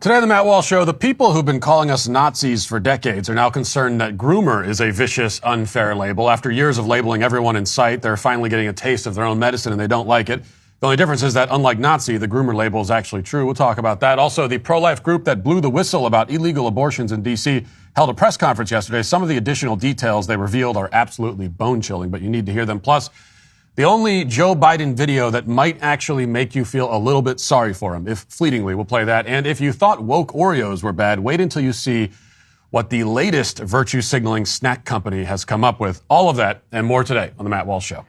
Today on the Matt Walsh Show, the people who've been calling us Nazis for decades are now concerned that groomer is a vicious, unfair label. After years of labeling everyone in sight, they're finally getting a taste of their own medicine and they don't like it. The only difference is that, unlike Nazi, the groomer label is actually true. We'll talk about that. Also, the pro-life group that blew the whistle about illegal abortions in D.C. held a press conference yesterday. Some of the additional details they revealed are absolutely bone-chilling, but you need to hear them. Plus, the only Joe Biden video that might actually make you feel a little bit sorry for him, if fleetingly, we'll play that. And if you thought Woke Oreos were bad, wait until you see what the latest virtue signaling snack company has come up with. All of that and more today on the Matt Walsh Show.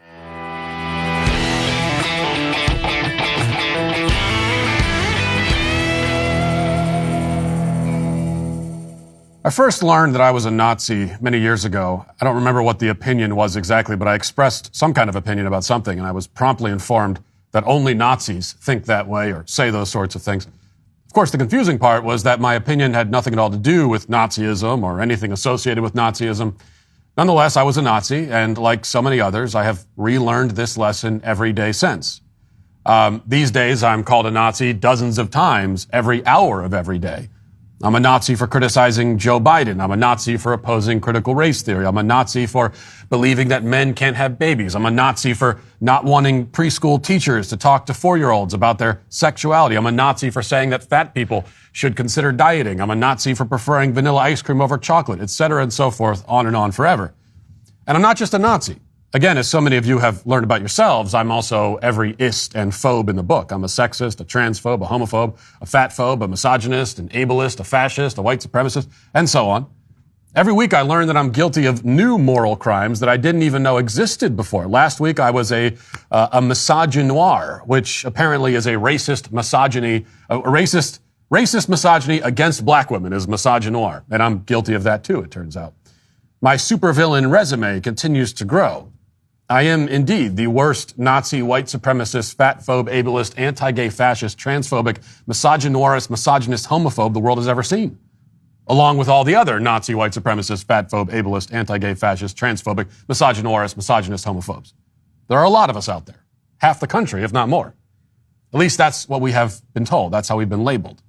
I first learned that I was a Nazi many years ago. I don't remember what the opinion was exactly, but I expressed some kind of opinion about something, and I was promptly informed that only Nazis think that way or say those sorts of things. Of course, the confusing part was that my opinion had nothing at all to do with Nazism or anything associated with Nazism. Nonetheless, I was a Nazi, and like so many others, I have relearned this lesson every day since. These days, I'm called a Nazi dozens of times every hour of every day. I'm a Nazi for criticizing Joe Biden. I'm a Nazi for opposing critical race theory. I'm a Nazi for believing that men can't have babies. I'm a Nazi for not wanting preschool teachers to talk to 4-year-olds about their sexuality. I'm a Nazi for saying that fat people should consider dieting. I'm a Nazi for preferring vanilla ice cream over chocolate, etc., and so forth, on and on forever. And I'm not just a Nazi. Again, as so many of you have learned about yourselves, I'm also every ist and phobe in the book. I'm a sexist, a transphobe, a homophobe, a fatphobe, a misogynist, an ableist, a fascist, a white supremacist, and so on. Every week I learn that I'm guilty of new moral crimes that I didn't even know existed before. Last week I was a misogynoir, which apparently is a racist misogyny, racist misogyny against black women is misogynoir. And I'm guilty of that too, it turns out. My supervillain resume continues to grow. I am indeed the worst Nazi, white supremacist, fatphobe, ableist, anti-gay, fascist, transphobic, misogynoirist, misogynist, homophobe the world has ever seen. Along with all the other Nazi, white supremacist, fatphobe, ableist, anti-gay, fascist, transphobic, misogynoirist, misogynist, homophobes. There are a lot of us out there. Half the country, if not more. At least that's what we have been told. That's how we've been labeled.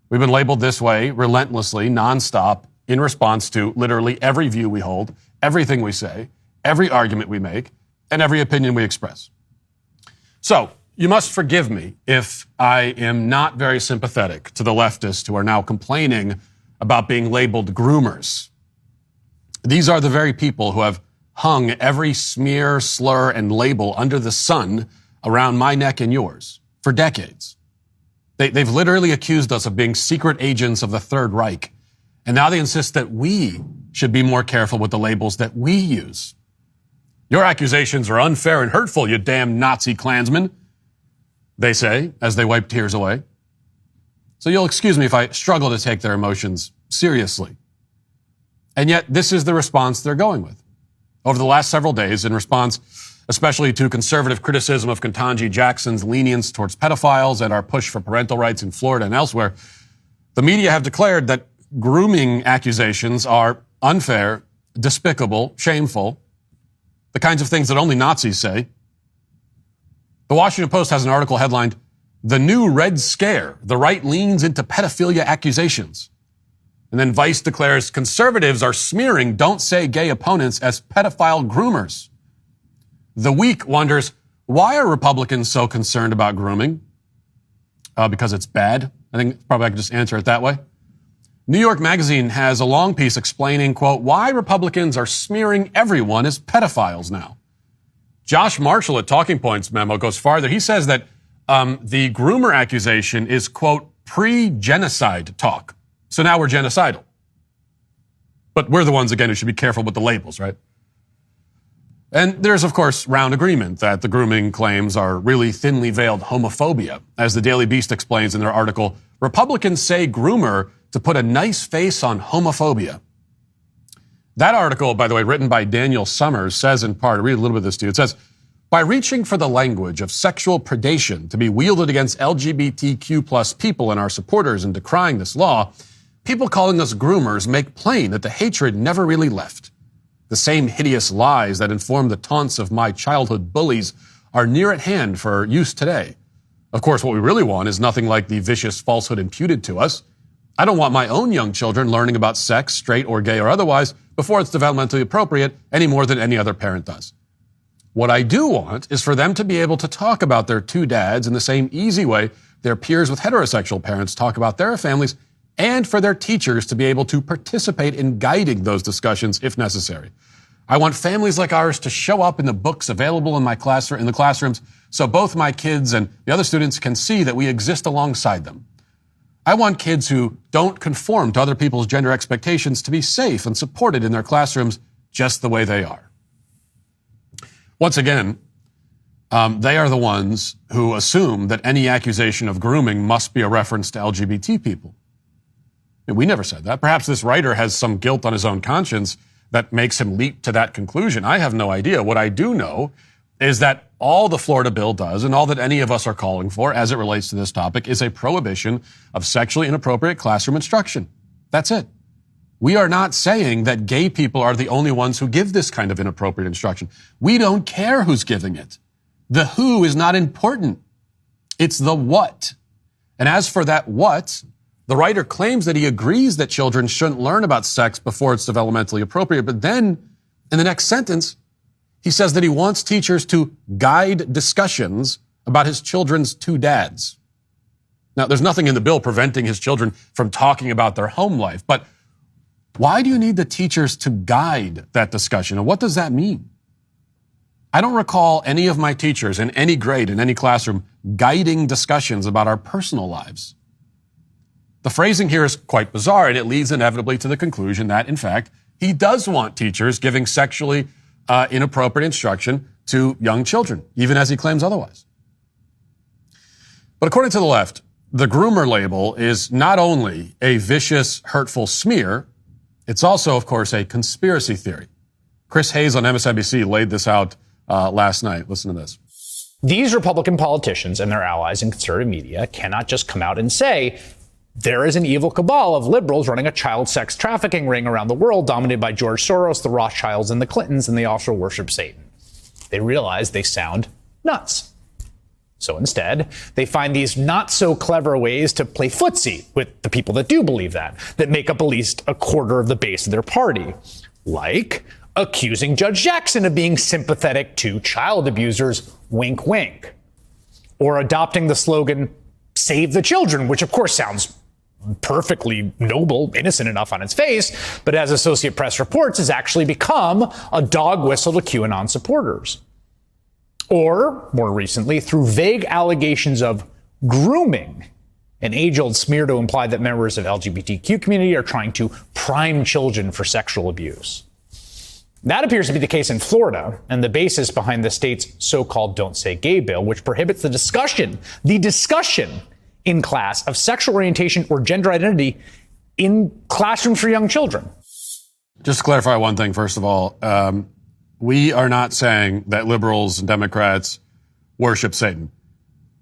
We've been labeled this way relentlessly, nonstop, in response to literally every view we hold, everything we say, every argument we make, and every opinion we express. So, you must forgive me if I am not very sympathetic to the leftists who are now complaining about being labeled groomers. These are the very people who have hung every smear, slur, and label under the sun around my neck and yours for decades. They've literally accused us of being secret agents of the Third Reich, and now they insist that we should be more careful with the labels that we use. Your accusations are unfair and hurtful, you damn Nazi Klansmen, they say, as they wipe tears away. So you'll excuse me if I struggle to take their emotions seriously. And yet, this is the response they're going with. Over the last several days, in response especially to conservative criticism of Kentaji Jackson's lenience towards pedophiles and our push for parental rights in Florida and elsewhere, the media have declared that grooming accusations are unfair, despicable, shameful, the kinds of things that only Nazis say. The Washington Post has an article headlined, "The New Red Scare, the Right Leans into Pedophilia Accusations." And then Vice declares, conservatives are smearing don't say gay opponents as pedophile groomers. The Week wonders, why are Republicans so concerned about grooming? Because it's bad. I think probably I can just answer it that way. New York Magazine has a long piece explaining, quote, why Republicans are smearing everyone as pedophiles now. Josh Marshall at Talking Points memo goes farther. He says that the groomer accusation is, quote, pre-genocide talk. So now we're genocidal. But we're the ones, again, who should be careful with the labels, right? And there's, of course, round agreement that the grooming claims are really thinly veiled homophobia. As the Daily Beast explains in their article, Republicans say groomer to put a nice face on homophobia. That article, by the way, written by Daniel Summers, says in part, I'll read a little bit of this to you. It says, by reaching for the language of sexual predation to be wielded against LGBTQ plus people and our supporters and decrying this law, people calling us groomers make plain that the hatred never really left. The same hideous lies that inform the taunts of my childhood bullies are near at hand for use today. Of course, what we really want is nothing like the vicious falsehood imputed to us. I don't want my own young children learning about sex, straight or gay or otherwise, before it's developmentally appropriate any more than any other parent does. What I do want is for them to be able to talk about their two dads in the same easy way their peers with heterosexual parents talk about their families, and for their teachers to be able to participate in guiding those discussions if necessary. I want families like ours to show up in the books available in the classrooms so both my kids and the other students can see that we exist alongside them. I want kids who don't conform to other people's gender expectations to be safe and supported in their classrooms just the way they are. Once again, they are the ones who assume that any accusation of grooming must be a reference to LGBT people. We never said that. Perhaps this writer has some guilt on his own conscience that makes him leap to that conclusion. I have no idea. What I do know is that all the Florida bill does, and all that any of us are calling for as it relates to this topic, is a prohibition of sexually inappropriate classroom instruction. That's it. We are not saying that gay people are the only ones who give this kind of inappropriate instruction. We don't care who's giving it. The who is not important. It's the what. And as for that what, the writer claims that he agrees that children shouldn't learn about sex before it's developmentally appropriate, but then in the next sentence, he says that he wants teachers to guide discussions about his children's two dads. Now, there's nothing in the bill preventing his children from talking about their home life, but why do you need the teachers to guide that discussion? And what does that mean? I don't recall any of my teachers in any grade, in any classroom, guiding discussions about our personal lives. The phrasing here is quite bizarre, and it leads inevitably to the conclusion that, in fact, he does want teachers giving sexually inappropriate instruction to young children, even as he claims otherwise. But according to the left, the groomer label is not only a vicious, hurtful smear, it's also, of course, a conspiracy theory. Chris Hayes on MSNBC laid this out last night. Listen to this. These Republican politicians and their allies in conservative media cannot just come out and say, there is an evil cabal of liberals running a child sex trafficking ring around the world dominated by George Soros, the Rothschilds, and the Clintons, and they also worship Satan. They realize they sound nuts. So instead, they find these not so clever ways to play footsie with the people that do believe that make up at least a quarter of the base of their party. Like accusing Judge Jackson of being sympathetic to child abusers, wink, wink. Or adopting the slogan, save the children, which of course sounds perfectly noble, innocent enough on its face, but as Associated Press reports, has actually become a dog whistle to QAnon supporters. Or, more recently, through vague allegations of grooming, an age-old smear to imply that members of LGBTQ community are trying to prime children for sexual abuse. That appears to be the case in Florida, and the basis behind the state's so-called Don't Say Gay bill, which prohibits the discussion in class of sexual orientation or gender identity in classrooms for young children. Just to clarify one thing, first of all, we are not saying that liberals and Democrats worship Satan.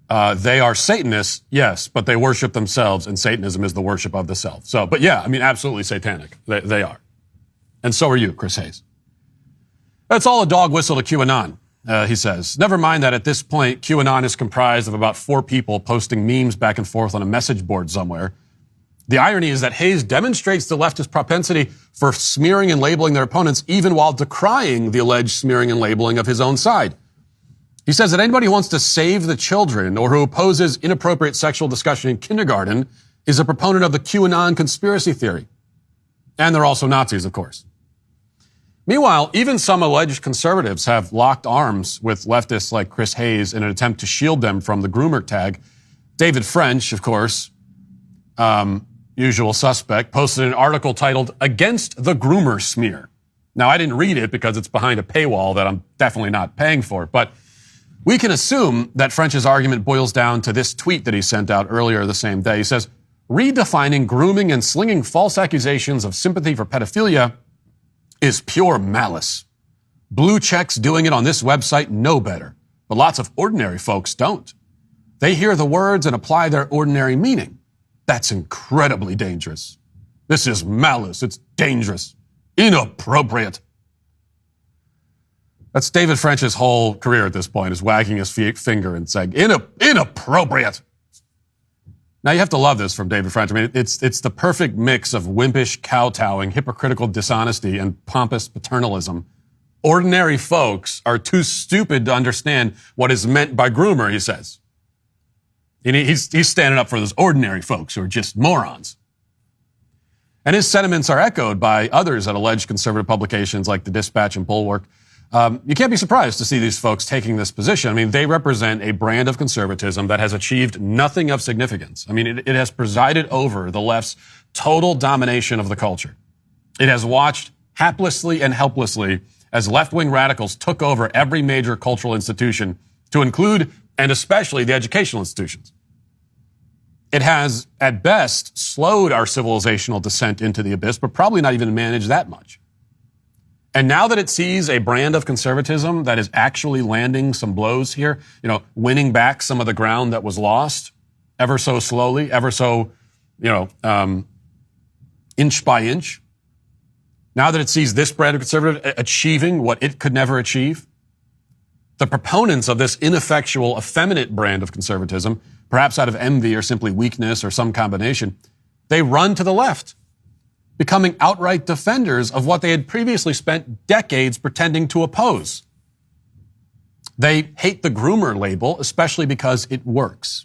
They are Satanists, yes, but they worship themselves, and Satanism is the worship of the self. So, but yeah, I mean, absolutely satanic. They are. And so are you, Chris Hayes. That's all a dog whistle to QAnon, he says. Never mind that at this point, QAnon is comprised of about 4 people posting memes back and forth on a message board somewhere. The irony is that Hayes demonstrates the leftist propensity for smearing and labeling their opponents even while decrying the alleged smearing and labeling of his own side. He says that anybody who wants to save the children or who opposes inappropriate sexual discussion in kindergarten is a proponent of the QAnon conspiracy theory. And they're also Nazis, of course. Meanwhile, even some alleged conservatives have locked arms with leftists like Chris Hayes in an attempt to shield them from the groomer tag. David French, of course, usual suspect, posted an article titled "Against the Groomer Smear." Now, I didn't read it because it's behind a paywall that I'm definitely not paying for, but we can assume that French's argument boils down to this tweet that he sent out earlier the same day. He says, redefining grooming and slinging false accusations of sympathy for pedophilia is pure malice. Blue checks doing it on this website know better, but lots of ordinary folks don't. They hear the words and apply their ordinary meaning. That's incredibly dangerous. This is malice. It's dangerous. Inappropriate. That's David French's whole career at this point, is wagging his finger and saying, inappropriate. Now, you have to love this from David French. I mean, it's the perfect mix of wimpish kowtowing, hypocritical dishonesty, and pompous paternalism. Ordinary folks are too stupid to understand what is meant by groomer, he says. And he's standing up for those ordinary folks who are just morons. And his sentiments are echoed by others at alleged conservative publications like The Dispatch and Bulwark. You can't be surprised to see these folks taking this position. I mean, they represent a brand of conservatism that has achieved nothing of significance. I mean, it has presided over the left's total domination of the culture. It has watched haplessly and helplessly as left-wing radicals took over every major cultural institution, to include and especially the educational institutions. It has, at best, slowed our civilizational descent into the abyss, but probably not even managed that much. And now that it sees a brand of conservatism that is actually landing some blows here, winning back some of the ground that was lost ever so slowly, ever so, inch by inch. Now that it sees this brand of conservative achieving what it could never achieve, the proponents of this ineffectual, effeminate brand of conservatism, perhaps out of envy or simply weakness or some combination, they run to the left, becoming outright defenders of what they had previously spent decades pretending to oppose. They hate the groomer label, especially because it works.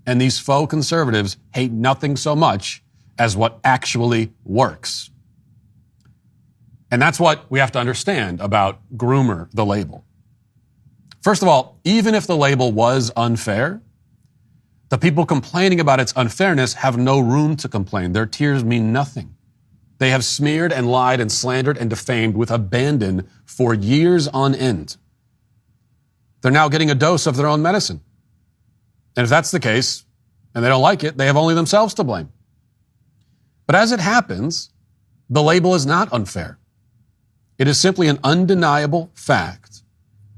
And these faux conservatives hate nothing so much as what actually works. And that's what we have to understand about groomer, the label. First of all, even if the label was unfair, the people complaining about its unfairness have no room to complain. Their tears mean nothing. They have smeared and lied and slandered and defamed with abandon for years on end. They're now getting a dose of their own medicine. And if that's the case, and they don't like it, they have only themselves to blame. But as it happens, the label is not unfair. It is simply an undeniable fact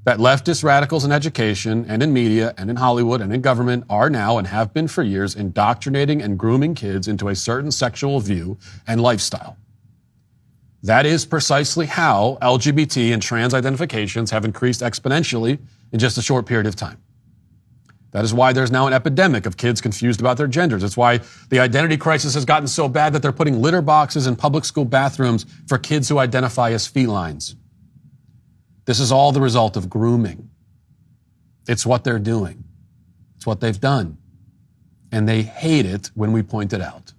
that leftist radicals in education and in media and in Hollywood and in government are now and have been for years indoctrinating and grooming kids into a certain sexual view and lifestyle. That is precisely how LGBT and trans identifications have increased exponentially in just a short period of time. That is why there's now an epidemic of kids confused about their genders. It's why the identity crisis has gotten so bad that they're putting litter boxes in public school bathrooms for kids who identify as felines. This is all the result of grooming. It's what they're doing. It's what they've done. And they hate it when we point it out,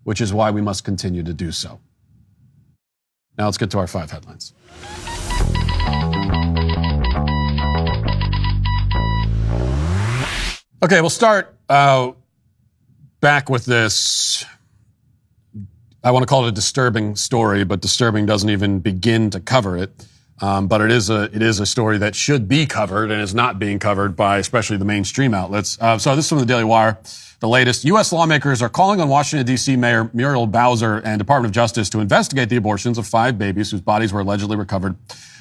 which is why we must continue to do so. Now let's get to our 5 headlines. Okay, we'll start back with this. I want to call it a disturbing story, but disturbing doesn't even begin to cover it. But it is a story that should be covered and is not being covered by especially the mainstream outlets. So this is from the Daily Wire. The latest, U.S. lawmakers are calling on Washington, D.C. Mayor Muriel Bowser and Department of Justice to investigate the abortions of 5 babies whose bodies were allegedly recovered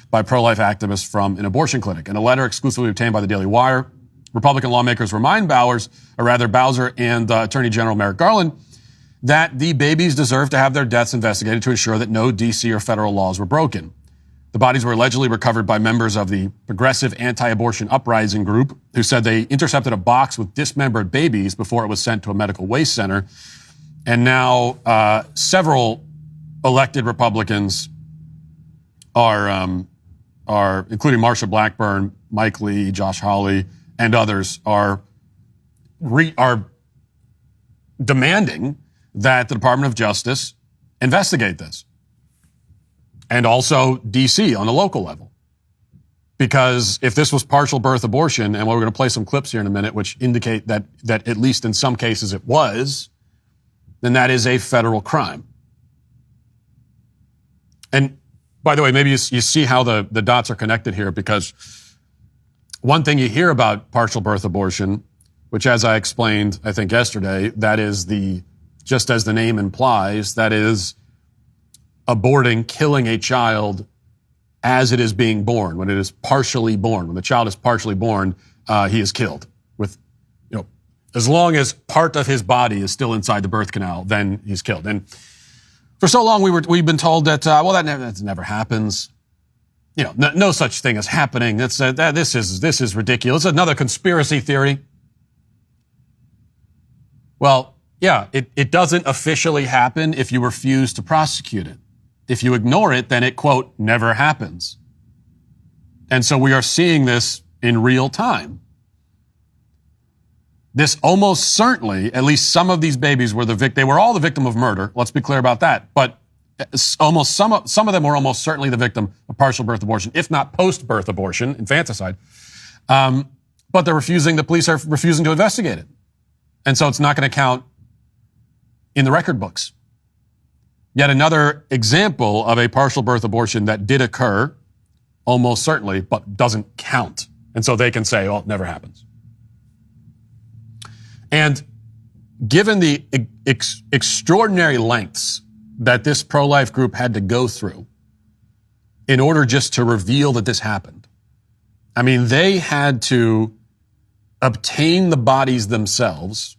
by pro-life activists from an abortion clinic. In a letter exclusively obtained by the Daily Wire, Republican lawmakers remind Bowser and Attorney General Merrick Garland that the babies deserve to have their deaths investigated to ensure that no D.C. or federal laws were broken. The bodies were allegedly recovered by members of the Progressive Anti-Abortion Uprising group, who said they intercepted a box with dismembered babies before it was sent to a medical waste center. And now several elected Republicans are including Marsha Blackburn, Mike Lee, Josh Hawley, and others are demanding that the Department of Justice investigate this. And also D.C. on a local level. Because if this was partial birth abortion, and we're going to play some clips here in a minute which indicate that at least in some cases it was, then that is a federal crime. And by the way, maybe you see how the dots are connected here, because one thing you hear about partial birth abortion, which as I explained, I think yesterday, that is just as the name implies, that is aborting, killing a child as it is being born. When it is partially born, when the child is partially born, he is killed. With, as long as part of his body is still inside the birth canal, then he's killed. And for so long we've been told that that never happens. No such thing is happening. This is ridiculous. Another conspiracy theory. Well, yeah, it doesn't officially happen if you refuse to prosecute it. If you ignore it, then it, quote, never happens. And so we are seeing this in real time. This almost certainly, at least some of these babies were they were all the victim of murder. Let's be clear about that. But almost some of them were almost certainly the victim of partial birth abortion, if not post-birth abortion, infanticide. But the police are refusing to investigate it. And so it's not going to count in the record books. Yet another example of a partial birth abortion that did occur, almost certainly, but doesn't count. And so they can say, oh, it never happens. And given the extraordinary lengths that this pro-life group had to go through in order just to reveal that this happened, I mean, they had to obtain the bodies themselves,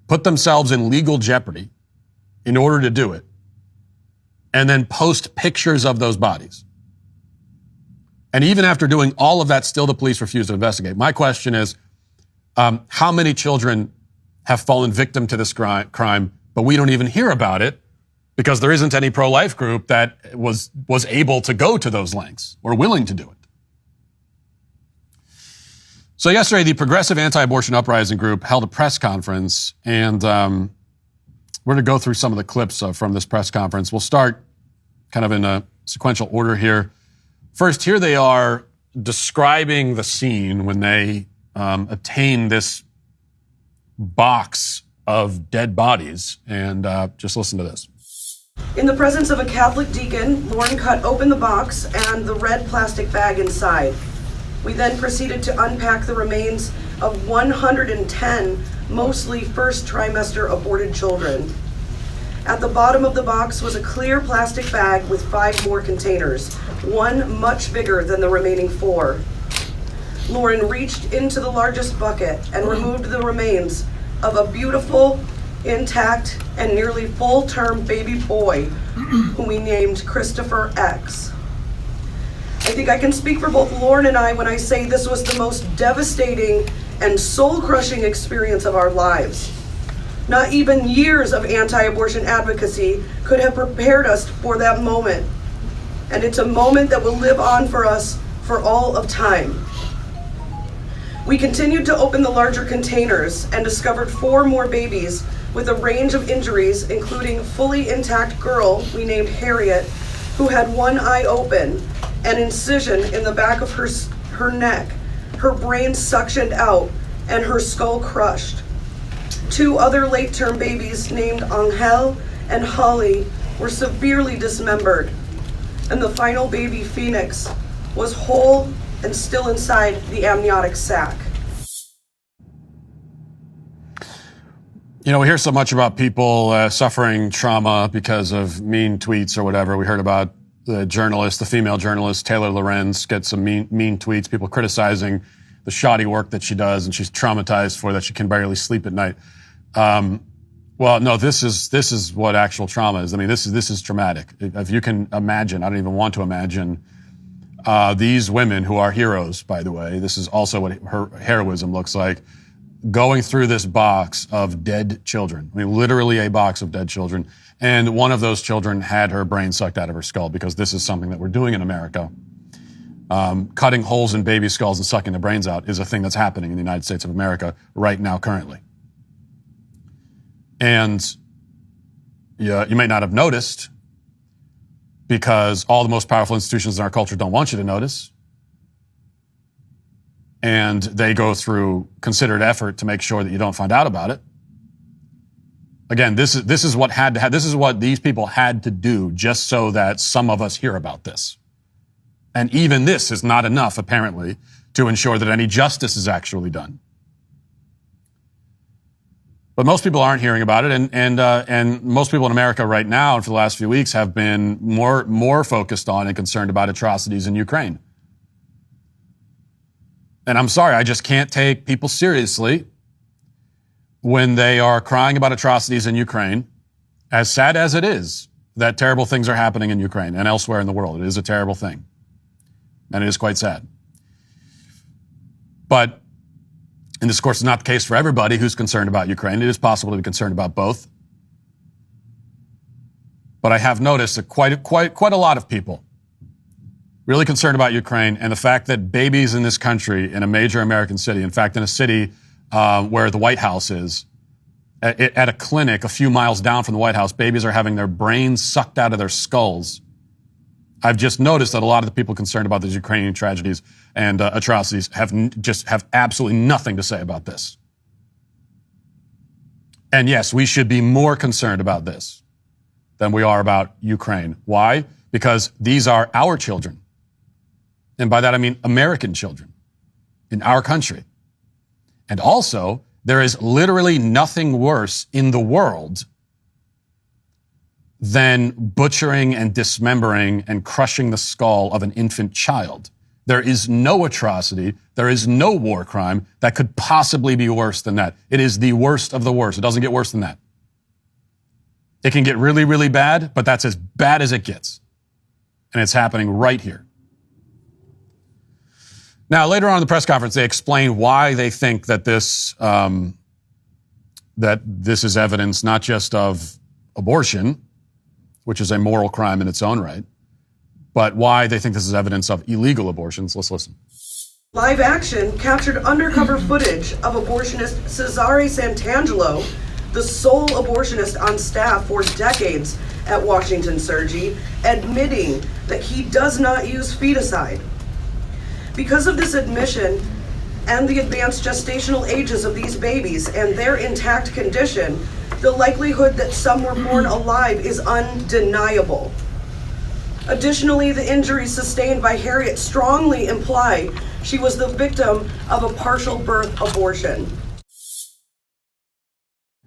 put themselves in legal jeopardy in order to do it, and then post pictures of those bodies. And even after doing all of that, still the police refuse to investigate. My question is, how many children have fallen victim to this crime, but we don't even hear about it because there isn't any pro-life group that was able to go to those lengths or willing to do it? So yesterday, the Progressive Anti-Abortion Uprising Group held a press conference, and we're going to go through some of the clips from this press conference. We'll start kind of in a sequential order here. First, here they are describing the scene when they obtain this box of dead bodies, and just listen to this. In the presence of a Catholic deacon, Lauren cut open the box and the red plastic bag inside. We then proceeded to unpack the remains of 110, mostly first trimester aborted children. At the bottom of the box was a clear plastic bag with 5 more containers, one much bigger than the remaining 4. Lauren reached into the largest bucket and removed the remains of a beautiful, intact, and nearly full-term baby boy whom we named Christopher X. I think I can speak for both Lauren and I when I say this was the most devastating and soul-crushing experience of our lives. Not even years of anti-abortion advocacy could have prepared us for that moment. And it's a moment that will live on for us for all of time. We continued to open the larger containers and discovered 4 more babies with a range of injuries, including fully intact girl we named Harriet, who had one eye open, an incision in the back of her neck, her brain suctioned out, and her skull crushed. 2 other late-term babies named Angel and Holly were severely dismembered, and the final baby, Phoenix, was whole and still inside the amniotic sac. You know, we hear so much about people suffering trauma because of mean tweets or whatever. We heard about the female journalist, Taylor Lorenz, get some mean tweets, people criticizing the shoddy work that she does, and she's traumatized for that. She can barely sleep at night. Well, no, this is what actual trauma is. I mean, this is traumatic. If you can imagine, I don't even want to imagine, these women who are heroes, by the way, this is also what her heroism looks like, going through this box of dead children. I mean, literally a box of dead children. And one of those children had her brain sucked out of her skull, because this is something that we're doing in America. Cutting holes in baby skulls and sucking the brains out is a thing that's happening in the United States of America right now, currently. And you may not have noticed, because all the most powerful institutions in our culture don't want you to notice. And they go through considered effort to make sure that you don't find out about it. Again, this is what these people had to do just so that some of us hear about this. And even this is not enough, apparently, to ensure that any justice is actually done. But most people aren't hearing about it, and most people in America right now, and for the last few weeks, have been more focused on and concerned about atrocities in Ukraine. And I'm sorry, I just can't take people seriously when they are crying about atrocities in Ukraine. As sad as it is that terrible things are happening in Ukraine and elsewhere in the world, it is a terrible thing. And it is quite sad. But And this, of course, is not the case for everybody who's concerned about Ukraine. It is possible to be concerned about both. But I have noticed that quite a lot of people really concerned about Ukraine and the fact that babies in this country, in a major American city, in fact, in a city where the White House is, at a clinic a few miles down from the White House, babies are having their brains sucked out of their skulls. I've just noticed that a lot of the people concerned about these Ukrainian tragedies and atrocities have absolutely nothing to say about this. And yes, we should be more concerned about this than we are about Ukraine. Why? Because these are our children. And by that I mean American children in our country. And also, there is literally nothing worse in the world than butchering and dismembering and crushing the skull of an infant child. There is no atrocity, there is no war crime that could possibly be worse than that. It is the worst of the worst. It doesn't get worse than that. It can get really, really bad, but that's as bad as it gets. And it's happening right here. Now, later on in the press conference, they explain why they think that this is evidence not just of abortion, which is a moral crime in its own right, but why they think this is evidence of illegal abortions. Let's listen. Live Action captured undercover footage of abortionist Cesare Santangelo, the sole abortionist on staff for decades at Washington Surgery, admitting that he does not use feticide. Because of this admission and the advanced gestational ages of these babies and their intact condition, the likelihood that some were born alive is undeniable. Additionally, the injuries sustained by Harriet strongly imply she was the victim of a partial birth abortion.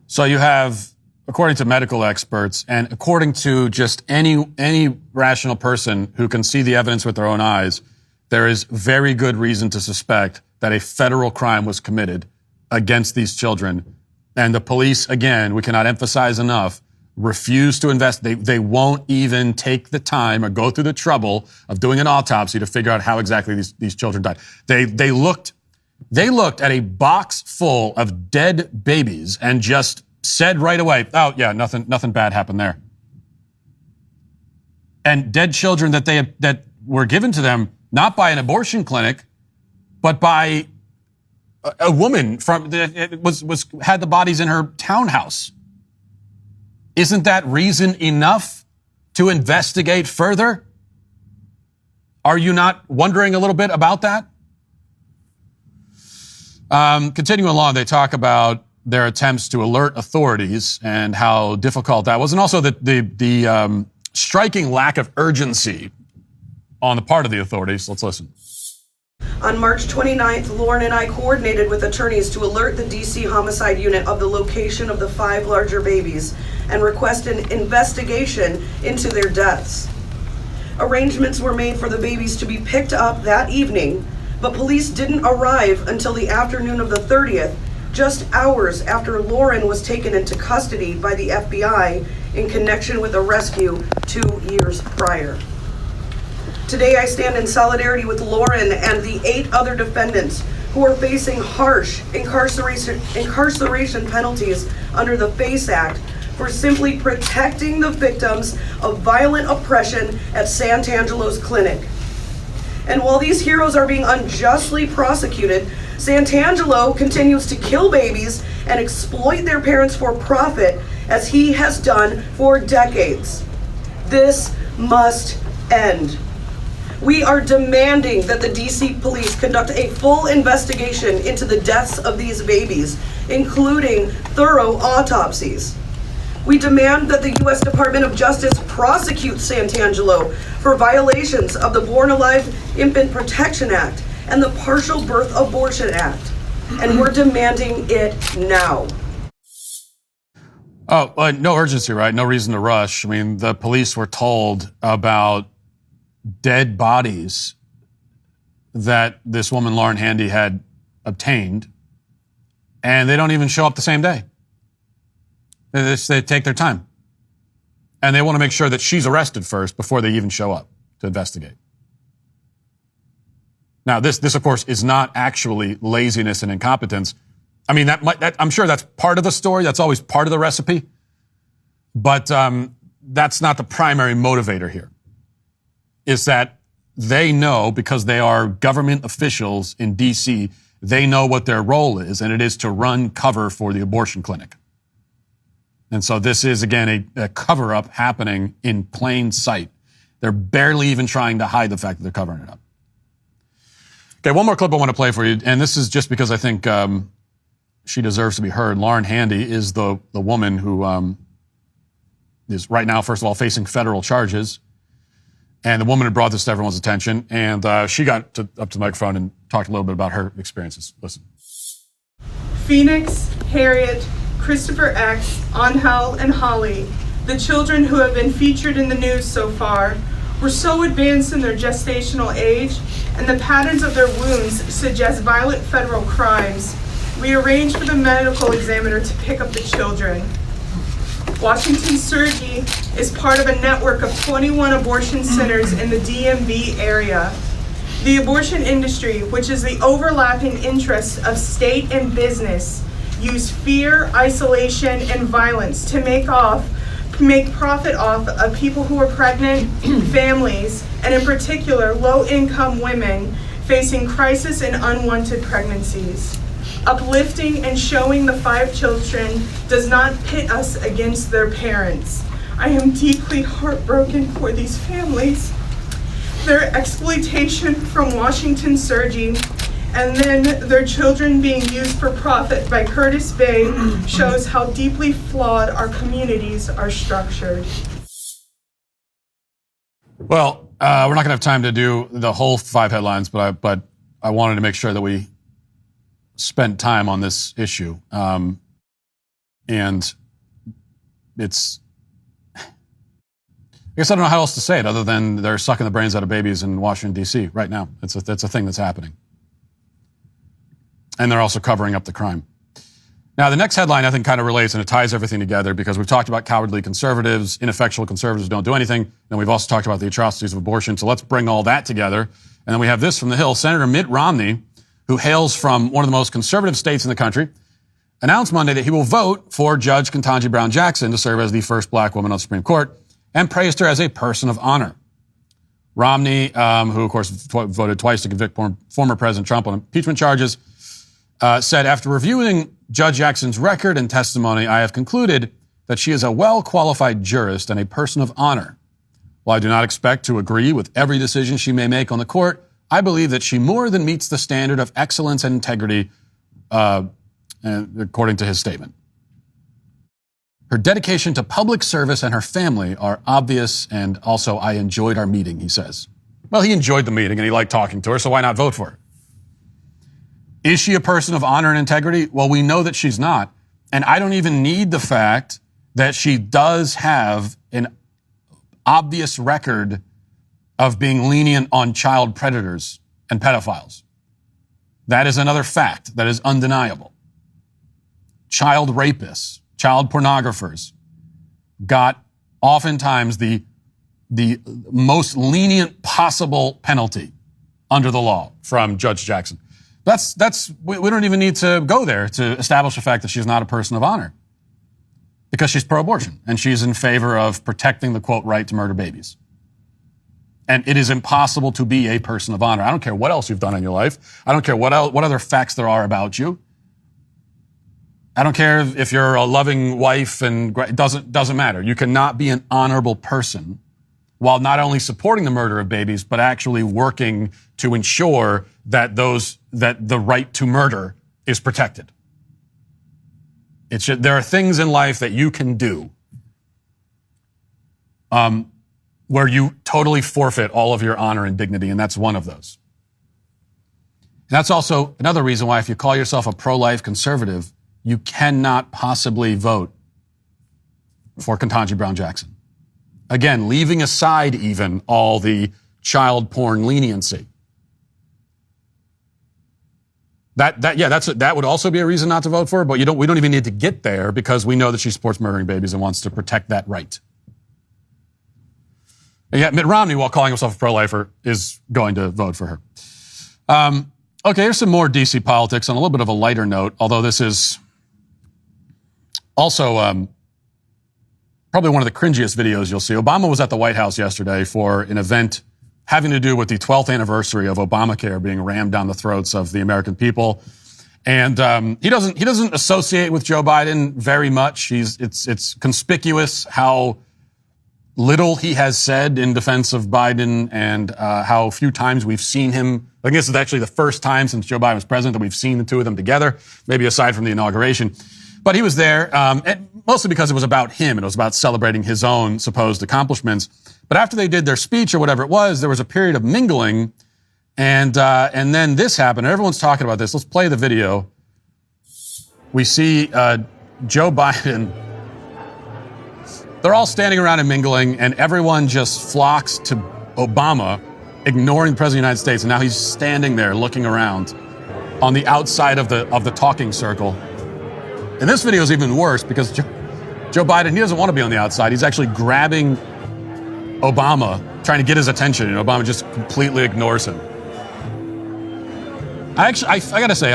So you have, according to medical experts and according to just any rational person who can see the evidence with their own eyes, there is very good reason to suspect that a federal crime was committed against these children. And the police, again, we cannot emphasize enough, refuse to investigate. They won't even take the time or go through the trouble of doing an autopsy to figure out how exactly these children died. They looked at a box full of dead babies and just said right away, oh yeah, nothing bad happened there. And dead children that were given to them not by an abortion clinic, but by a woman had the bodies in her townhouse. Isn't that reason enough to investigate further? Are you not wondering a little bit about that? Continuing along, they talk about their attempts to alert authorities and how difficult that was, and also the striking lack of urgency on the part of the authorities. Let's listen. On March 29th, Lauren and I coordinated with attorneys to alert the DC Homicide Unit of the location of the 5 larger babies and request an investigation into their deaths. Arrangements were made for the babies to be picked up that evening, but police didn't arrive until the afternoon of the 30th, just hours after Lauren was taken into custody by the FBI in connection with a rescue 2 years prior. Today, I stand in solidarity with Lauren and the 8 other defendants who are facing harsh incarceration penalties under the FACE Act for simply protecting the victims of violent oppression at Santangelo's clinic. And while these heroes are being unjustly prosecuted, Santangelo continues to kill babies and exploit their parents for profit, as he has done for decades. This must end. We are demanding that the DC police conduct a full investigation into the deaths of these babies, including thorough autopsies. We demand that the U.S. Department of Justice prosecute Santangelo for violations of the Born Alive Infant Protection Act and the Partial Birth Abortion Act. And we're demanding it now. Oh, no urgency, right? No reason to rush. I mean, the police were told about dead bodies that this woman, Lauren Handy, had obtained, and they don't even show up the same day. They take their time. And they want to make sure that she's arrested first before they even show up to investigate. Now, this of course, is not actually laziness and incompetence. I mean, I'm sure that's part of the story. That's always part of the recipe. But that's not the primary motivator here. Is that they know, because they are government officials in D.C., they know what their role is, and it is to run cover for the abortion clinic. And so this is, again, a cover-up happening in plain sight. They're barely even trying to hide the fact that they're covering it up. Okay, one more clip I want to play for you, and this is just because I think she deserves to be heard. Lauren Handy is the woman who is right now, first of all, facing federal charges. And the woman had brought this to everyone's attention, and she got up to the microphone and talked a little bit about her experiences. Listen. Phoenix, Harriet, Christopher X, Angel, and Holly, the children who have been featured in the news so far, were so advanced in their gestational age, and the patterns of their wounds suggest violent federal crimes. We arranged for the medical examiner to pick up the children. Washington Surgery is part of a network of 21 abortion centers in the DMV area. The abortion industry, which is the overlapping interests of state and business, use fear, isolation, and violence to make profit off of people who are pregnant, families, and in particular, low-income women facing crisis and unwanted pregnancies. Uplifting and showing the 5 children does not pit us against their parents. I am deeply heartbroken for these families. Their exploitation from Washington Surgery and then their children being used for profit by Curtis Bay shows how deeply flawed our communities are structured. Well, we're not going to have time to do the whole 5 headlines, but I wanted to make sure that we spent time on this issue. And it's, I guess I don't know how else to say it other than they're sucking the brains out of babies in Washington, D.C. right now. It's a thing that's happening. And they're also covering up the crime. Now, the next headline, I think, kind of relates, and it ties everything together because we've talked about cowardly conservatives, ineffectual conservatives don't do anything, and we've also talked about the atrocities of abortion. So let's bring all that together. And then we have this from the Hill. Senator Mitt Romney, who hails from one of the most conservative states in the country, announced Monday that he will vote for Judge Kentaji Brown Jackson to serve as the first black woman on the Supreme Court and praised her as a person of honor. Romney, who, of course, voted twice to convict former President Trump on impeachment charges, said, after reviewing Judge Jackson's record and testimony, I have concluded that she is a well-qualified jurist and a person of honor. While I do not expect to agree with every decision she may make on the court, I believe that she more than meets the standard of excellence and integrity, according to his statement. Her dedication to public service and her family are obvious, and also I enjoyed our meeting, he says. Well, he enjoyed the meeting and he liked talking to her, so why not vote for her? Is she a person of honor and integrity? Well, we know that she's not. And I don't even need the fact that she does have an obvious record of being lenient on child predators and pedophiles. That is another fact that is undeniable. Child rapists, child pornographers got oftentimes the most lenient possible penalty under the law from Judge Jackson. We don't even need to go there to establish the fact that she's not a person of honor, because she's pro-abortion and she's in favor of protecting the, quote, right to murder babies. And it is impossible to be a person of honor. I don't care what else you've done in your life. I don't care what other facts there are about you. I don't care if you're a loving wife, and it doesn't matter. You cannot be an honorable person while not only supporting the murder of babies, but actually working to ensure that the right to murder is protected. There are things in life that you can do where you totally forfeit all of your honor and dignity, and that's one of those. And that's also another reason why, if you call yourself a pro-life conservative, you cannot possibly vote for Kentaji Brown Jackson. Again, leaving aside even all the child porn leniency. That would also be a reason not to vote for her, but we don't even need to get there because we know that she supports murdering babies and wants to protect that right. And yet Mitt Romney, while calling himself a pro-lifer, is going to vote for her. Okay, here's some more DC politics on a little bit of a lighter note, although this is also probably one of the cringiest videos you'll see. Obama was at the White House yesterday for an event having to do with the 12th anniversary of Obamacare being rammed down the throats of the American people. And he doesn't associate with Joe Biden very much. It's conspicuous how little he has said in defense of Biden and how few times we've seen him. I think this is actually the first time since Joe Biden was president that we've seen the two of them together, maybe aside from the inauguration. But he was there, and mostly because it was about him. It was about celebrating his own supposed accomplishments. But after they did their speech or whatever it was, there was a period of mingling, and then this happened. Everyone's talking about this. Let's play the video. We see Joe Biden. They're all standing around and mingling, and everyone just flocks to Obama, ignoring the President of the United States. And now he's standing there looking around on the outside of the talking circle. And this video is even worse because Joe Biden, he doesn't want to be on the outside. He's actually grabbing Obama, trying to get his attention, and Obama just completely ignores him. I got to say,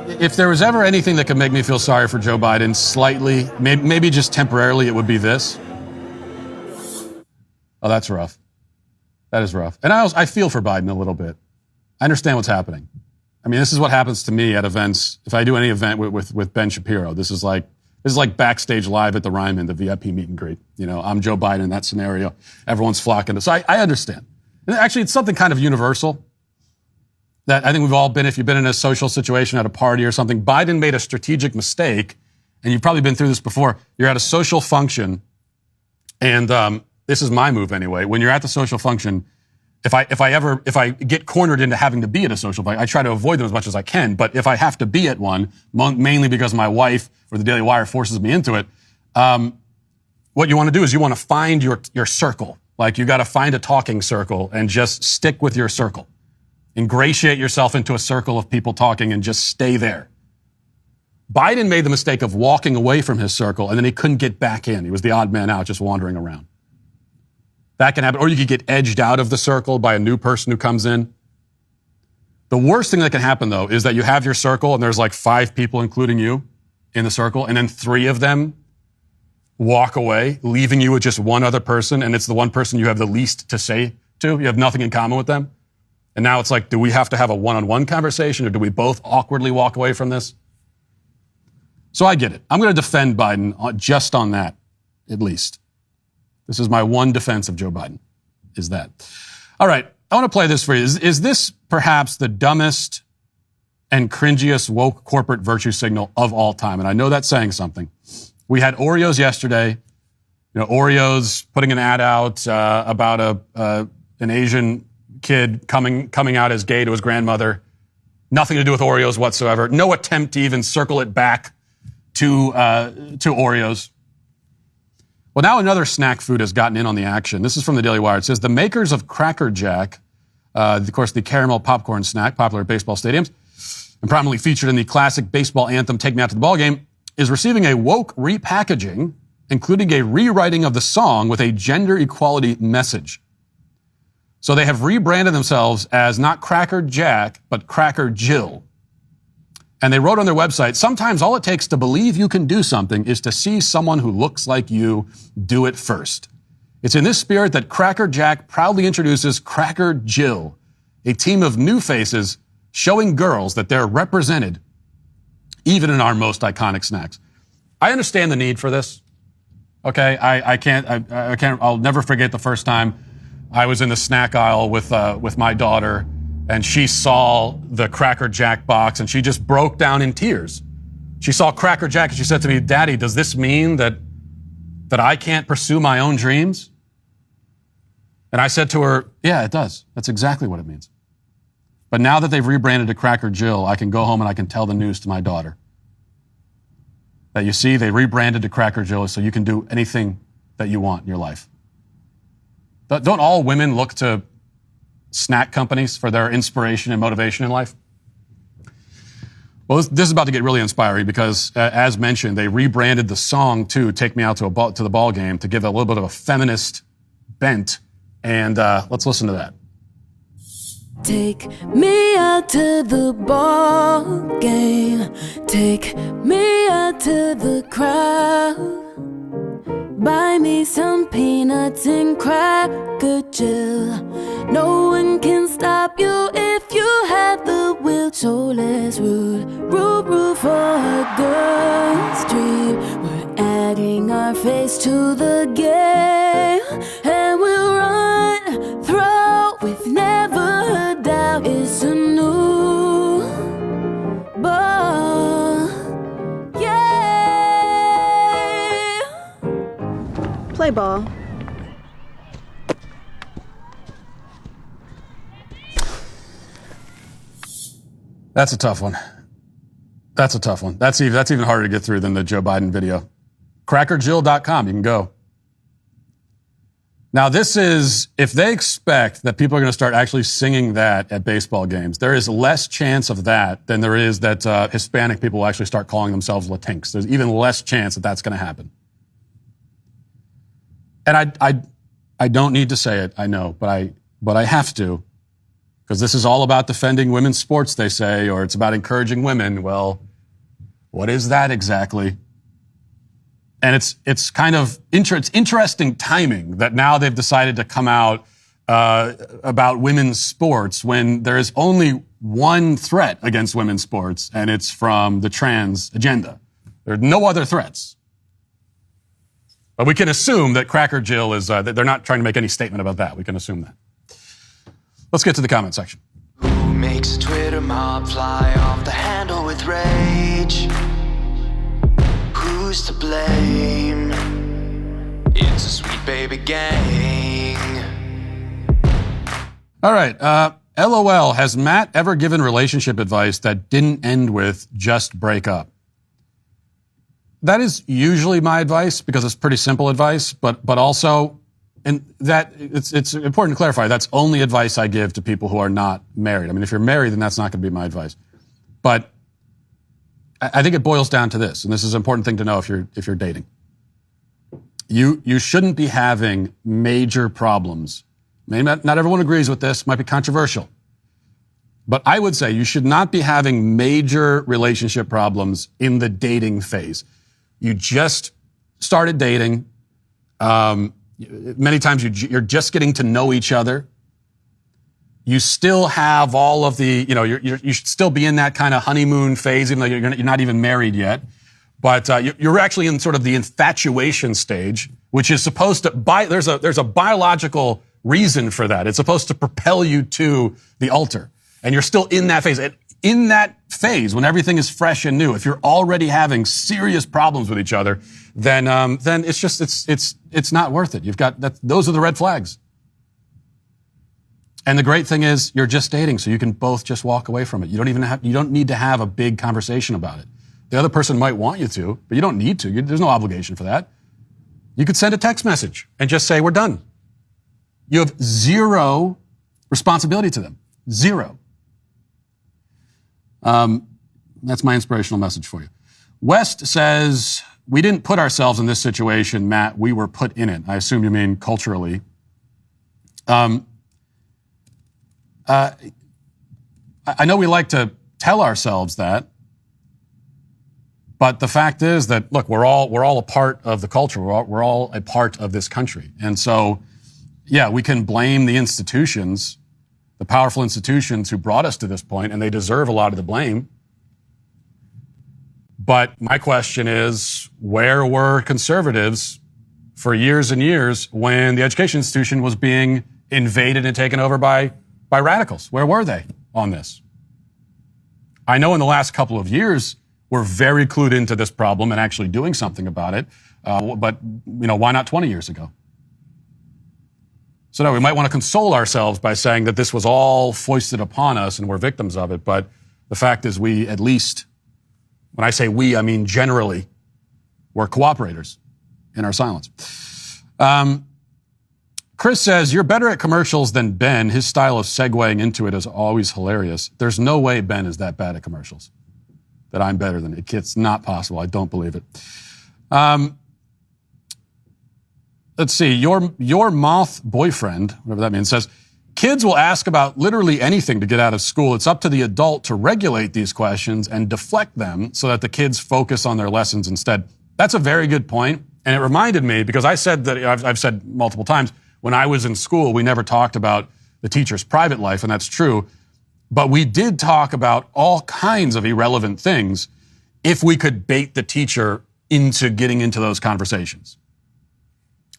if there was ever anything that could make me feel sorry for Joe Biden slightly, maybe just temporarily, it would be this. Oh, that's rough. That is rough. And I feel for Biden a little bit. I understand what's happening. I mean, this is what happens to me at events. If I do any event with Ben Shapiro, this is like backstage live at the Ryman, the VIP meet and greet. You know, I'm Joe Biden in that scenario. Everyone's flocking to. So I understand. And actually, it's something kind of universal that I think we've all been, if you've been in a social situation at a party or something. Biden made a strategic mistake, and you've probably been through this before. You're at a social function, and this is my move anyway. When you're at the social function, if I get cornered into having to be at a social function, I try to avoid them as much as I can. But if I have to be at one, mainly because my wife or the Daily Wire forces me into it, what you want to do is you want to find your circle. Like, you got to find a talking circle and just stick with your circle. Ingratiate yourself into a circle of people talking and just stay there. Biden made the mistake of walking away from his circle, and then he couldn't get back in. He was the odd man out, just wandering around. That can happen. Or you could get edged out of the circle by a new person who comes in. The worst thing that can happen, though, is that you have your circle, and there's like 5 people, including you, in the circle, and then 3 of them walk away, leaving you with just one other person, and it's the one person you have the least to say to. You have nothing in common with them. And now it's like, do we have to have a one-on-one conversation, or do we both awkwardly walk away from this? So I get it. I'm going to defend Biden just on that, at least. This is my one defense of Joe Biden, is that. All right, I want to play this for you. Is this perhaps the dumbest and cringiest woke corporate virtue signal of all time? And I know that's saying something. We had Oreos yesterday. You know, Oreos putting an ad out about an Asian kid coming out as gay to his grandmother. Nothing to do with Oreos whatsoever. No attempt to even circle it back to Oreos. Well, now another snack food has gotten in on the action. This is from the Daily Wire. It says the makers of Cracker Jack, of course, the caramel popcorn snack, popular at baseball stadiums, and prominently featured in the classic baseball anthem, Take Me Out to the Ball Game, is receiving a woke repackaging, including a rewriting of the song with a gender equality message. So they have rebranded themselves as not Cracker Jack, but Cracker Jill. And they wrote on their website, sometimes all it takes to believe you can do something is to see someone who looks like you do it first. It's in this spirit that Cracker Jack proudly introduces Cracker Jill, a team of new faces showing girls that they're represented even in our most iconic snacks. I understand the need for this. Okay, I'll never forget the first time I was in the snack aisle with my daughter, and she saw the Cracker Jack box, and she just broke down in tears. She saw Cracker Jack, and she said to me, "Daddy, does this mean that I can't pursue my own dreams?" And I said to her, "Yeah, it does. That's exactly what it means." But now that they've rebranded to Cracker Jill, I can go home and I can tell the news to my daughter. That, you see, they rebranded to Cracker Jill so you can do anything that you want in your life. Don't all women look to snack companies for their inspiration and motivation in life? Well, this is about to get really inspiring because, as mentioned, they rebranded the song to Take Me Out to the Ball Game to give a little bit of a feminist bent. And let's listen to that. Take me out to the ball game. Take me out to the crowd. Buy me some peanuts and cracker Jill. No one can stop you if you have the will. So let's root for a girl's dream. We're adding our face to the game, and we'll run through with never a doubt. It's a new ball. Yeah. Play ball. That's a tough one. That's a tough one. That's even harder to get through than the Joe Biden video. crackerjill.com. You can go. Now, this is, if they expect that people are going to start actually singing that at baseball games, there is less chance of that than there is that Hispanic people will actually start calling themselves Latinx. There's even less chance that that's going to happen. And I don't need to say it, I know, but I have to, because this is all about defending women's sports, they say, or it's about encouraging women. Well, what is that exactly? And it's kind of it's interesting timing that now they've decided to come out about women's sports when there is only one threat against women's sports, and it's from the trans agenda. There are no other threats. But we can assume that Cracker Jill is, that they're not trying to make any statement about that. We can assume that. Let's get to the comment section. Who makes a Twitter mob fly off the handle with rage? Who's to blame? It's a sweet baby gang. All right. LOL, has Matt ever given relationship advice that didn't end with just break up? That is usually my advice because it's pretty simple advice, but also, and that it's important to clarify, that's only advice I give to people who are not married. I mean, if you're married, then that's not going to be my advice. But I think it boils down to this, and this is an important thing to know if you're dating. You shouldn't be having major problems. Maybe not everyone agrees with this, might be controversial. But I would say you should not be having major relationship problems in the dating phase. You just started dating. Many times you're just getting to know each other. You still have all of the, you should still be in that kind of honeymoon phase, even though you're not even married yet. But you're actually in sort of the infatuation stage, which is supposed to, there's a biological reason for that. It's supposed to propel you to the altar. And you're still in that phase. In that phase, when everything is fresh and new, if you're already having serious problems with each other, then it's just, it's not worth it. Those are the red flags. And the great thing is you're just dating, so you can both just walk away from it. You don't need to have a big conversation about it. The other person might want you to, but you don't need to. There's no obligation for that. You could send a text message and just say, we're done. You have zero responsibility to them. Zero. That's my inspirational message for you. West says, we didn't put ourselves in this situation, Matt. We were put in it. I assume you mean culturally. I know we like to tell ourselves that, but the fact is that, look, we're all a part of the culture. We're all a part of this country. And so, yeah, we can blame the institutions, the powerful institutions who brought us to this point, and they deserve a lot of the blame. But my question is, where were conservatives for years and years when the education institution was being invaded and taken over by radicals? Where were they on this? I know in the last couple of years, we're very clued into this problem and actually doing something about it. But why not 20 years ago? So no, we might want to console ourselves by saying that this was all foisted upon us and we're victims of it. But the fact is we, at least, when I say we, I mean generally, we're cooperators in our silence. Chris says, you're better at commercials than Ben. His style of segueing into it is always hilarious. There's no way Ben is that bad at commercials, that I'm better than it. It's not possible. I don't believe it. Let's see. Your moth boyfriend, whatever that means, says, kids will ask about literally anything to get out of school. It's up to the adult to regulate these questions and deflect them so that the kids focus on their lessons instead. That's a very good point. And it reminded me, because I said that, I've said multiple times, when I was in school, we never talked about the teacher's private life, and that's true. But we did talk about all kinds of irrelevant things if we could bait the teacher into getting into those conversations.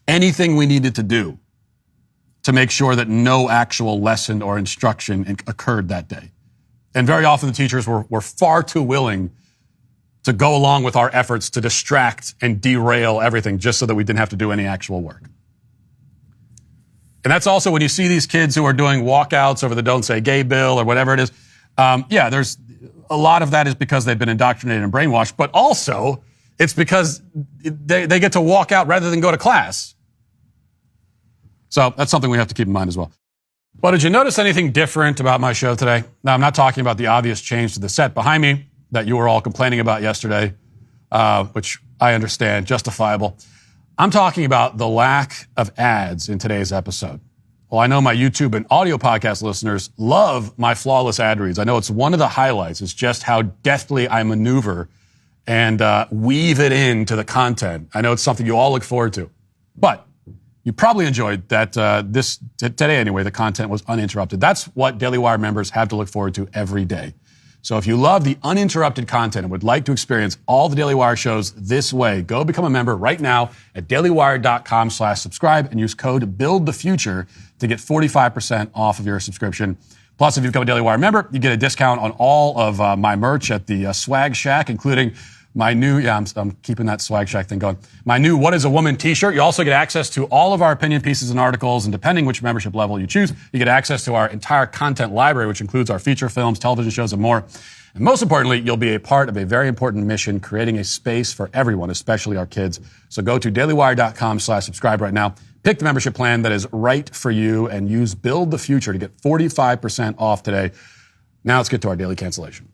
Anything we needed to do to make sure that no actual lesson or instruction occurred that day. And very often the teachers were far too willing to go along with our efforts to distract and derail everything just so that we didn't have to do any actual work. And that's also when you see these kids who are doing walkouts over the Don't Say Gay bill or whatever it is. There's a lot of that is because they've been indoctrinated and brainwashed, but also it's because they get to walk out rather than go to class. So that's something we have to keep in mind as well. Well, did you notice anything different about my show today? Now, I'm not talking about the obvious change to the set behind me that you were all complaining about yesterday, which I understand, justifiable. I'm talking about the lack of ads in today's episode. Well, I know my YouTube and audio podcast listeners love my flawless ad reads. I know it's one of the highlights. It's just how deftly I maneuver and weave it into the content. I know it's something you all look forward to. But you probably enjoyed that today anyway, the content was uninterrupted. That's what Daily Wire members have to look forward to every day. So if you love the uninterrupted content and would like to experience all the Daily Wire shows this way, go become a member right now at dailywire.com/subscribe and use code BUILDTheFuture to get 45% off of your subscription. Plus, if you become a Daily Wire member, you get a discount on all of my merch at the Swag Shack, including my new, I'm keeping that Swag Shack thing going. My new What is a Woman t-shirt. You also get access to all of our opinion pieces and articles, and depending which membership level you choose, you get access to our entire content library, which includes our feature films, television shows, and more. And most importantly, you'll be a part of a very important mission, creating a space for everyone, especially our kids. So go to dailywire.com/subscribe right now. Pick the membership plan that is right for you and use Build the Future to get 45% off today. Now let's get to our daily cancellation.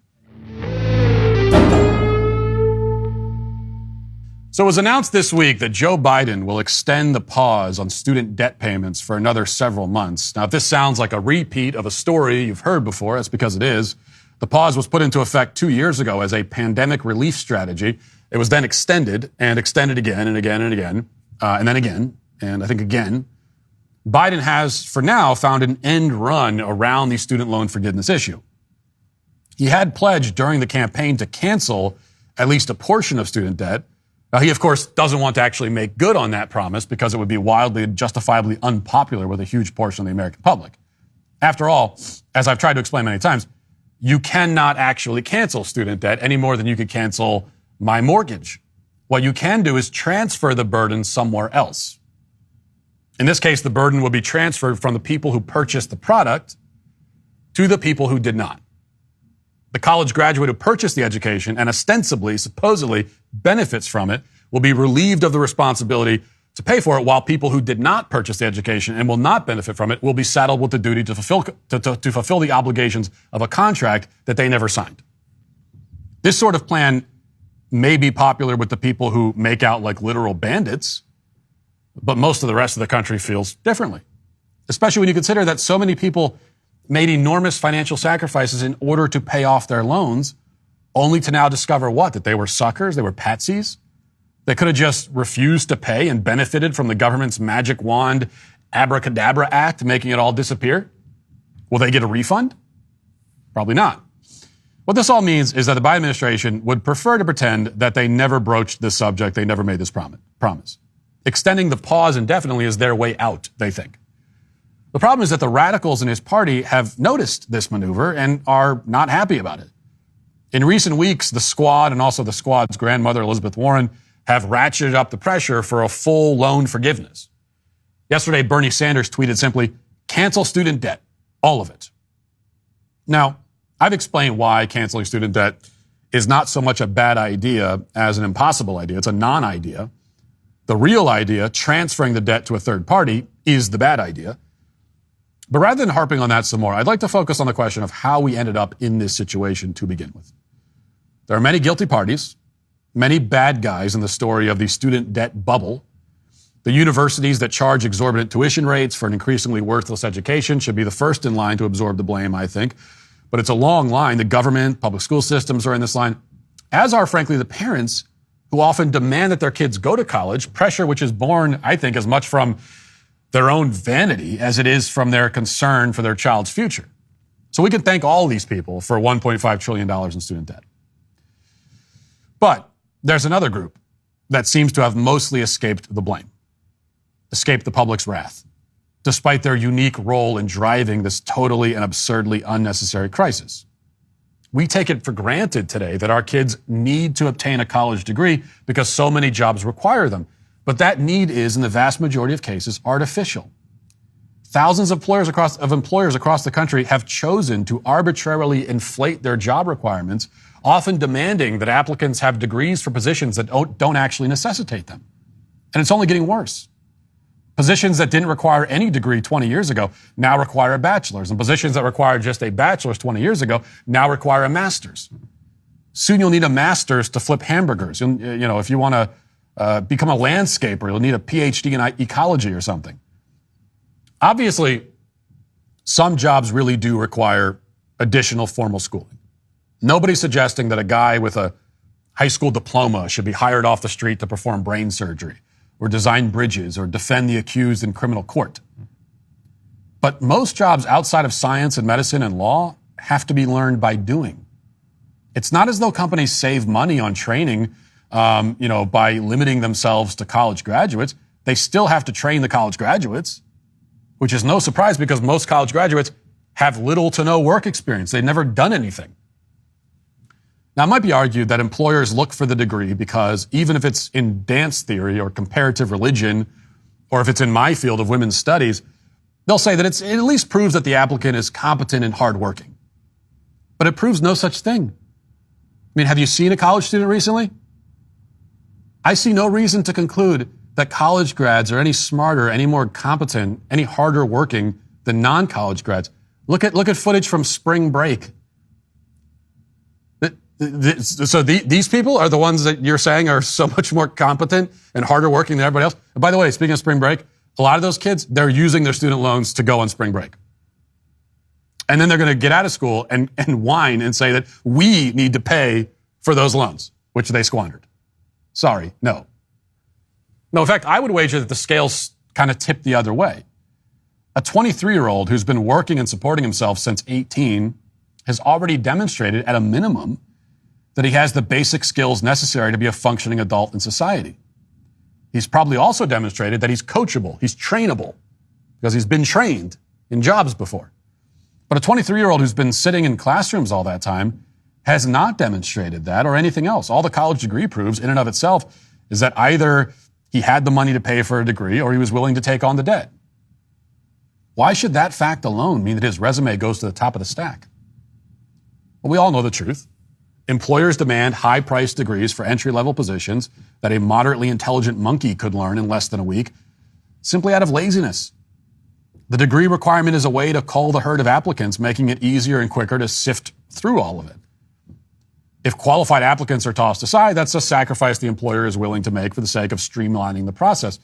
So it was announced this week that Joe Biden will extend the pause on student debt payments for another several months. Now, if this sounds like a repeat of a story you've heard before, that's because it is. The pause was put into effect 2 years ago as a pandemic relief strategy. It was then extended and extended again and again and again, and then again, and I think again. Biden has, for now, found an end run around the student loan forgiveness issue. He had pledged during the campaign to cancel at least a portion of student debt. Now, he, of course, doesn't want to actually make good on that promise because it would be wildly and justifiably unpopular with a huge portion of the American public. After all, as I've tried to explain many times, you cannot actually cancel student debt any more than you could cancel my mortgage. What you can do is transfer the burden somewhere else. In this case, the burden will be transferred from the people who purchased the product to the people who did not. The college graduate who purchased the education and ostensibly, supposedly, benefits from it will be relieved of the responsibility to pay for it, while people who did not purchase the education and will not benefit from it will be saddled with the duty to fulfill the obligations of a contract that they never signed. This sort of plan may be popular with the people who make out like literal bandits, but most of the rest of the country feels differently, especially when you consider that so many people made enormous financial sacrifices in order to pay off their loans, only to now discover what? That they were suckers, they were patsies. They could have just refused to pay and benefited from the government's magic wand abracadabra act, making it all disappear. Will they get a refund? Probably not. What this all means is that the Biden administration would prefer to pretend that they never broached this subject, they never made this promise. Extending the pause indefinitely is their way out, they think. The problem is that the radicals in his party have noticed this maneuver and are not happy about it. In recent weeks, the Squad and also the Squad's grandmother, Elizabeth Warren, have ratcheted up the pressure for a full loan forgiveness. Yesterday, Bernie Sanders tweeted simply, "Cancel student debt, all of it." Now, I've explained why canceling student debt is not so much a bad idea as an impossible idea. It's a non-idea. The real idea, transferring the debt to a third party, is the bad idea. But rather than harping on that some more, I'd like to focus on the question of how we ended up in this situation to begin with. There are many guilty parties, many bad guys in the story of the student debt bubble, The universities that charge exorbitant tuition rates for an increasingly worthless education should be the first in line to absorb the blame, I think. But it's a long line. The government, public school systems are in this line, as are, frankly, the parents who often demand that their kids go to college, pressure which is born, I think, as much from their own vanity as it is from their concern for their child's future. So we can thank all these people for $1.5 trillion in student debt. But there's another group that seems to have mostly escaped the blame, escaped the public's wrath, despite their unique role in driving this totally and absurdly unnecessary crisis. We take it for granted today that our kids need to obtain a college degree because so many jobs require them. But that need is, in the vast majority of cases, artificial. Thousands of employers across the country have chosen to arbitrarily inflate their job requirements, often demanding that applicants have degrees for positions that don't actually necessitate them. And it's only getting worse. Positions that didn't require any degree 20 years ago now require a bachelor's, and positions that required just a bachelor's 20 years ago now require a master's. Soon you'll need a master's to flip hamburgers. If you want to become a landscaper, you'll need a PhD in ecology or something. Obviously, some jobs really do require additional formal schooling. Nobody's suggesting that a guy with a high school diploma should be hired off the street to perform brain surgery, or design bridges, or defend the accused in criminal court. But most jobs outside of science and medicine and law have to be learned by doing. It's not as though companies save money on training, by limiting themselves to college graduates. They still have to train the college graduates, which is no surprise because most college graduates have little to no work experience. They've never done anything. Now, it might be argued that employers look for the degree because even if it's in dance theory or comparative religion, or if it's in my field of women's studies, they'll say that it at least proves that the applicant is competent and hardworking. But it proves no such thing. I mean, have you seen a college student recently? I see no reason to conclude that college grads are any smarter, any more competent, any harder working than non-college grads. Look at footage from spring break. So these people are the ones that you're saying are so much more competent and harder working than everybody else. And by the way, speaking of spring break, a lot of those kids, they're using their student loans to go on spring break. And then they're going to get out of school and whine and say that we need to pay for those loans, which they squandered. Sorry, no. No, in fact, I would wager that the scales kind of tip the other way. A 23-year-old who's been working and supporting himself since 18 has already demonstrated at a minimum that he has the basic skills necessary to be a functioning adult in society. He's probably also demonstrated that he's coachable, he's trainable, because he's been trained in jobs before. But a 23-year-old who's been sitting in classrooms all that time has not demonstrated that or anything else. All the college degree proves in and of itself is that either he had the money to pay for a degree or he was willing to take on the debt. Why should that fact alone mean that his resume goes to the top of the stack? Well, we all know the truth. Employers demand high-priced degrees for entry-level positions that a moderately intelligent monkey could learn in less than a week, simply out of laziness. The degree requirement is a way to cull the herd of applicants, making it easier and quicker to sift through all of it. If qualified applicants are tossed aside, that's a sacrifice the employer is willing to make for the sake of streamlining the process.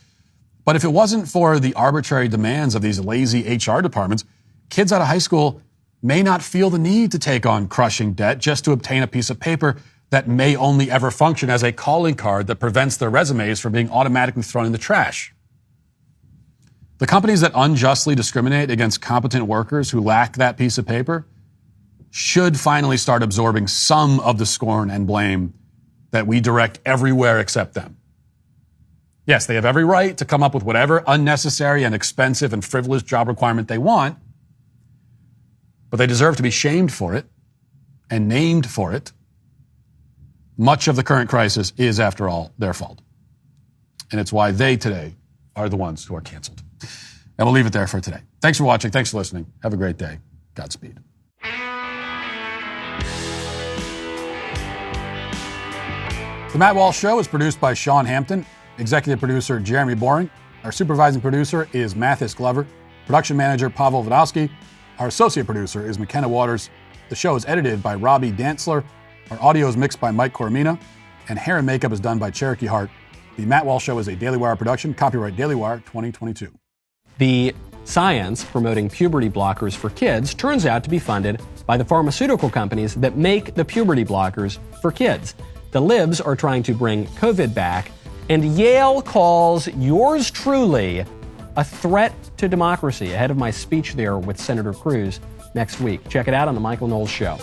But if it wasn't for the arbitrary demands of these lazy HR departments, kids out of high school may not feel the need to take on crushing debt just to obtain a piece of paper that may only ever function as a calling card that prevents their resumes from being automatically thrown in the trash. The companies that unjustly discriminate against competent workers who lack that piece of paper should finally start absorbing some of the scorn and blame that we direct everywhere except them. Yes, they have every right to come up with whatever unnecessary and expensive and frivolous job requirement they want, but they deserve to be shamed for it and named for it. Much of the current crisis is, after all, their fault. And it's why they today are the ones who are canceled. And we'll leave it there for today. Thanks for watching. Thanks for listening. Have a great day. Godspeed. The Matt Walsh Show is produced by Sean Hampton, executive producer Jeremy Boring. Our supervising producer is Mathis Glover, production manager Pavel Vodowski. Our associate producer is McKenna Waters. The show is edited by Robbie Dantzler. Our audio is mixed by Mike Coromina. And hair and makeup is done by Cherokee Hart. The Matt Walsh Show is a Daily Wire production, copyright Daily Wire 2022. The science promoting puberty blockers for kids turns out to be funded by the pharmaceutical companies that make the puberty blockers for kids. The libs are trying to bring COVID back, and Yale calls yours truly a threat to democracy ahead of my speech there with Senator Cruz next week. Check it out on The Michael Knowles Show.